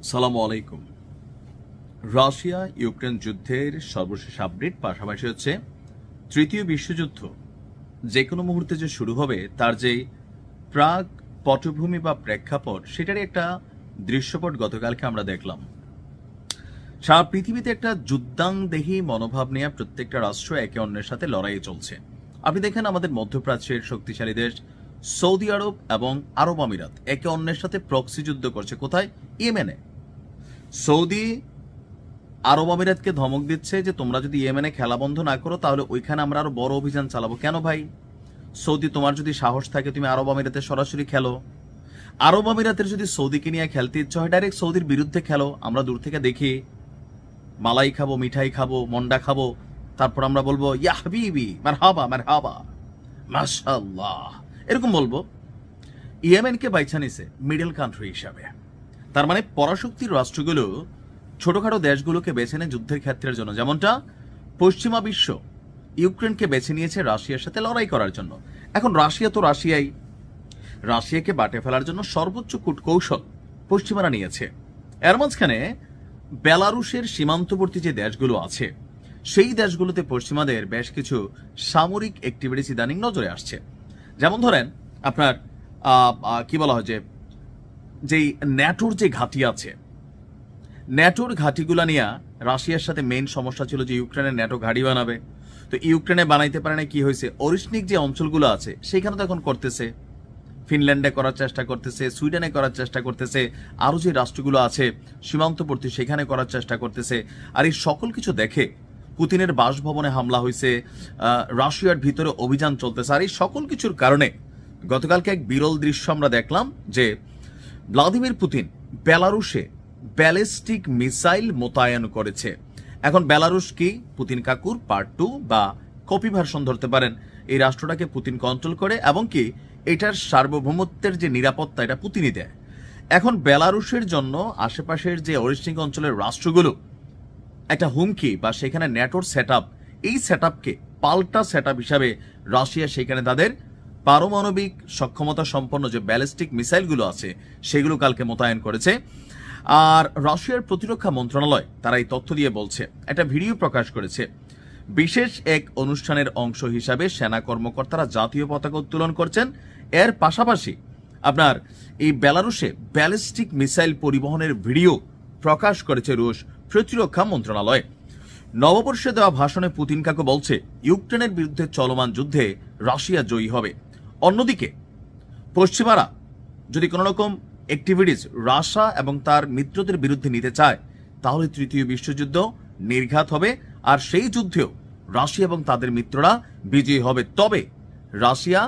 সালামু আলাইকুম। Russia Ukraine যুদ্ধের সর্বশেষ আপডেট, পাশাপাশি হচ্ছে তৃতীয় বিশ্বযুদ্ধ যে কোনো মুহূর্তে যে শুরু হবে তার যে প্রাক পটভূমি বা প্রেক্ষাপট, সেটারই একটা দৃশ্যপট গতকালকে আমরা দেখলাম। সারা পৃথিবীতে একটা যুদ্ধাংদেহী মনোভাব নিয়ে প্রত্যেকটা রাষ্ট্র একে অন্যের সাথে লড়াইয়ে চলছে। আপনি দেখেন আমাদের মধ্যপ্রাচ্যের শক্তিশালী দেশ সৌদি আরব এবং আরব আমিরাত একে অন্যের সাথে প্রক্সি যুদ্ধ করছে। কোথায়? ইয়েমেনে। সৌদি আরব আমিরাতকে ধমক দিচ্ছে যে তোমরা যদি ইয়েমেনে খেলা বন্ধ না করো তাহলে ওইখানে আমরা আরো বড় অভিযান চালাবো। কেন ভাই? সৌদি, তোমার যদি সাহস থাকে তুমি আরব আমিরাতে সরাসরি খেলো। আরব আমিরাতের যদি সৌদিকে নিয়ে খেলতে ইচ্ছা হয় ডাইরেক্ট সৌদির বিরুদ্ধে খেলো। আমরা দূর থেকে দেখি, মালাই খাবো, মিঠাই খাবো, মন্ডা খাবো, তারপর আমরা বলবো ইয়া হাবিবি মারহাবা মারহাবা মাশাআল্লাহ, এরকম বলবো। ইয়েমেনকে বাইছা নিছে মিডল কান্ট্রি হিসাবে। তার মানে পরাশক্তির রাষ্ট্রগুলো ছোটখাটো দেশগুলোকে বেছে নেয় যুদ্ধের ক্ষেত্রের জন্য, যেমনটা পশ্চিমা বিশ্ব ইউক্রেনকে বেছে নিয়েছে রাশিয়ার সাথে লড়াই করার জন্য। এখন রাশিয়া তো রাশিয়াই, রাশিয়াকে বাটে ফেলার জন্য সর্বোচ্চ কূটকৌশল পশ্চিমারা নিয়েছে। এর মাঝখানে বেলারুশের সীমান্তবর্তী যে দেশগুলো আছে সেই দেশগুলোতে পশ্চিমাদের বেশ কিছু সামরিক অ্যাক্টিভিটিস ইদানিং নজরে আসছে। যেমন ধরেন আপনার কি বলা হয়, যেই ন্যাটোর যে ঘাঁটি আছে, ন্যাটোর ঘাঁটিগুলা নিয়ে রাশিয়ার সাথে মেইন সমস্যা ছিল যে ইউক্রেনের ন্যাটো ঘাঁটি বানাবে। তো ইউক্রেনে বানাইতে পারে না, কি হয়েছে, অরিশনিক যে অঞ্চলগুলো আছে সেখানে তো এখন করতেছে, ফিনল্যান্ডে করার চেষ্টা করতেছে, সুইডেনে করার চেষ্টা করতেছে, আরো যে রাষ্ট্রগুলো আছে সীমান্তবর্তী সেখানে করার চেষ্টা করতেছে। আর এই সকল কিছু দেখে পুতিনের বাসভবনে হামলা হয়েছে, রাশিয়ার ভিতরে অভিযান চলতেছে। আর এই সকল কিছুর কারণে গতকালকে এক বিরল দৃশ্য আমরা দেখলাম যে ভ্লাদিমির পুতিন বেলারুশে ব্যালিস্টিক মিসাইল মোতায়েন করেছে। এখন বেলারুশ কি? পুতিন কাকুর পার্ট 2 বা কপি ভার্সন ধরতে পারেন। এই রাষ্ট্রটাকে পুতিন কন্ট্রোল করে এবং কি এটার সার্বভৌমত্বের যে নিরাপত্তা এটা পুতিনই দেয়। এখন বেলারুশের জন্য আশেপাশের যে অরিশনিক অঞ্চলের রাষ্ট্রগুলো একটা হুমকি, বা সেখানে ন্যাটোর সেটআপ, এই সেটআপকে পাল্টা সেটআপ হিসাবে রাশিয়া সেখানে তাদের পারমাণবিক সক্ষমতা সম্পন্ন যে ব্যালিস্টিক মিসাইলগুলো আছে সেগুলো কালকে মোতায়েন করেছে। আর রাশিয়ার প্রতিরক্ষা মন্ত্রণালয় তারা এই তথ্য দিয়ে বলছে, একটা ভিডিও প্রকাশ করেছে। বিশেষ এক অনুষ্ঠানের অংশ হিসাবে সেনা কর্মকর্তারা জাতীয় পতাকা উত্তোলন করছেন। এর পাশাপাশি আপনার এই বেলারুশে ব্যালিস্টিক মিসাইল পরিবহনের ভিডিও প্রকাশ করেছে রুশ প্রতিরক্ষা মন্ত্রণালয়। নববর্ষে দেওয়া ভাষণে পুতিন কাকু বলছে ইউক্রেনের বিরুদ্ধে চলমান যুদ্ধে রাশিয়া জয়ী হবে। অন্যদিকে পশ্চিমারা যদি কোনো রকম অ্যাক্টিভিটিস রাশিয়া এবং তার মিত্রদের বিরুদ্ধে নিতে চায় তাহলে তৃতীয় বিশ্বযুদ্ধ নির্ঘাত হবে। আর সেই যুদ্ধেও রাশিয়া এবং তাদের মিত্ররা বিজয়ী হবে। তবে রাশিয়া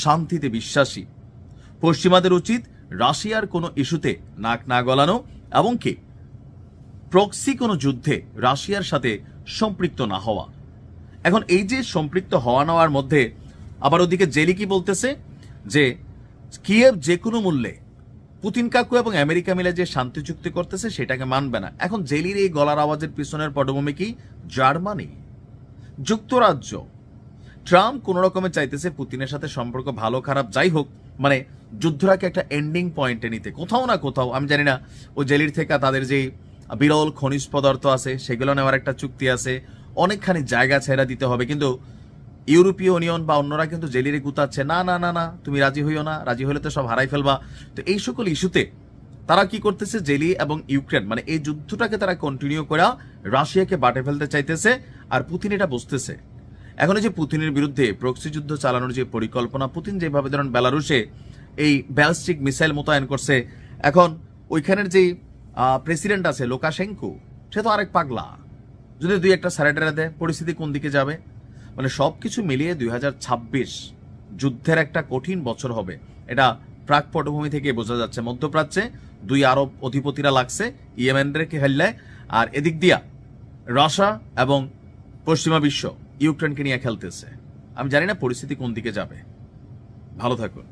শান্তিতে বিশ্বাসী। পশ্চিমাদের উচিত রাশিয়ার কোনো ইস্যুতে নাক না গলানো এবং কি প্রক্সি কোনো যুদ্ধে রাশিয়ার সাথে সম্পৃক্ত না হওয়া। এখন এই যে সম্পৃক্ত হওয়া নেওয়ার মধ্যে আবার ওদিকে জেলি কি বলতেছে যে কিয়েভ যে কোনো মূল্যে পুতিন কাকু এবং আমেরিকা মিলে যে শান্তি চুক্তি করতেছে সেটাকে মানবে না। এখন জেলির এই গলার আওয়াজের পিছনের পটভূমি কি? জার্মানি, যুক্তরাজ্য। ট্রাম্প কোন রকমে চাইতেছে পুতিনের সাথে সম্পর্ক ভালো খারাপ যাই হোক, মানে যুদ্ধটাকে একটা এন্ডিং পয়েন্টে নিতে। কোথাও না কোথাও আমি জানি না ওই জেলির থেকে তাদের যে বিরল খনিজ পদার্থ আছে সেগুলো নেওয়ার একটা চুক্তি আছে, অনেকখানি জায়গা ছেড়া দিতে হবে। কিন্তু ইউরোপীয় ইউনিয়ন বা অন্যরা কিন্তু জেলিরে গুতাচ্ছে, না না না না তুমি রাজি হইও না, রাজি হলে তো সব হারাই ফেলবা। তো এই সকল ইস্যুতে তারা কি করতেছে, জেলি এবং ইউক্রেন মানে এই যুদ্ধটাকে তারা কন্টিনিউ করা রাশিয়াকে বাটে ফেলতে চাইতেছে। আর পুতিন এটা বুঝতেছে। এখন এই যে পুতিনের বিরুদ্ধে প্রক্সি যুদ্ধ চালানোর যে পরিকল্পনা, পুতিন যেভাবে ধরেন বেলারুশে এই ব্যালিস্টিক মিসাইল মোতায়েন করছে, এখন ওইখানের যে প্রেসিডেন্ট আছে লুকাশেঙ্কো, সে তো আরেক পাগলা। যদি দুই একটা স্যারেটারে দেয় পরিস্থিতি কোন দিকে যাবে? মানে সবকিছু মিলিয়ে 2026 যুদ্ধের একটা কঠিন বছর হবে, এটা প্রাক পটভূমি থেকে বোঝা যাচ্ছে। মধ্যপ্রাচ্যে দুই আরব অধিপতিরা লাগছে ইয়েমেনকে হেললে, আর এদিক দিয়া রাশিয়া এবং পশ্চিমা বিশ্ব ইউক্রেনকে নিয়ে খেলতেছে। আমি জানি না পরিস্থিতি কোন দিকে যাবে। ভালো থাকুন।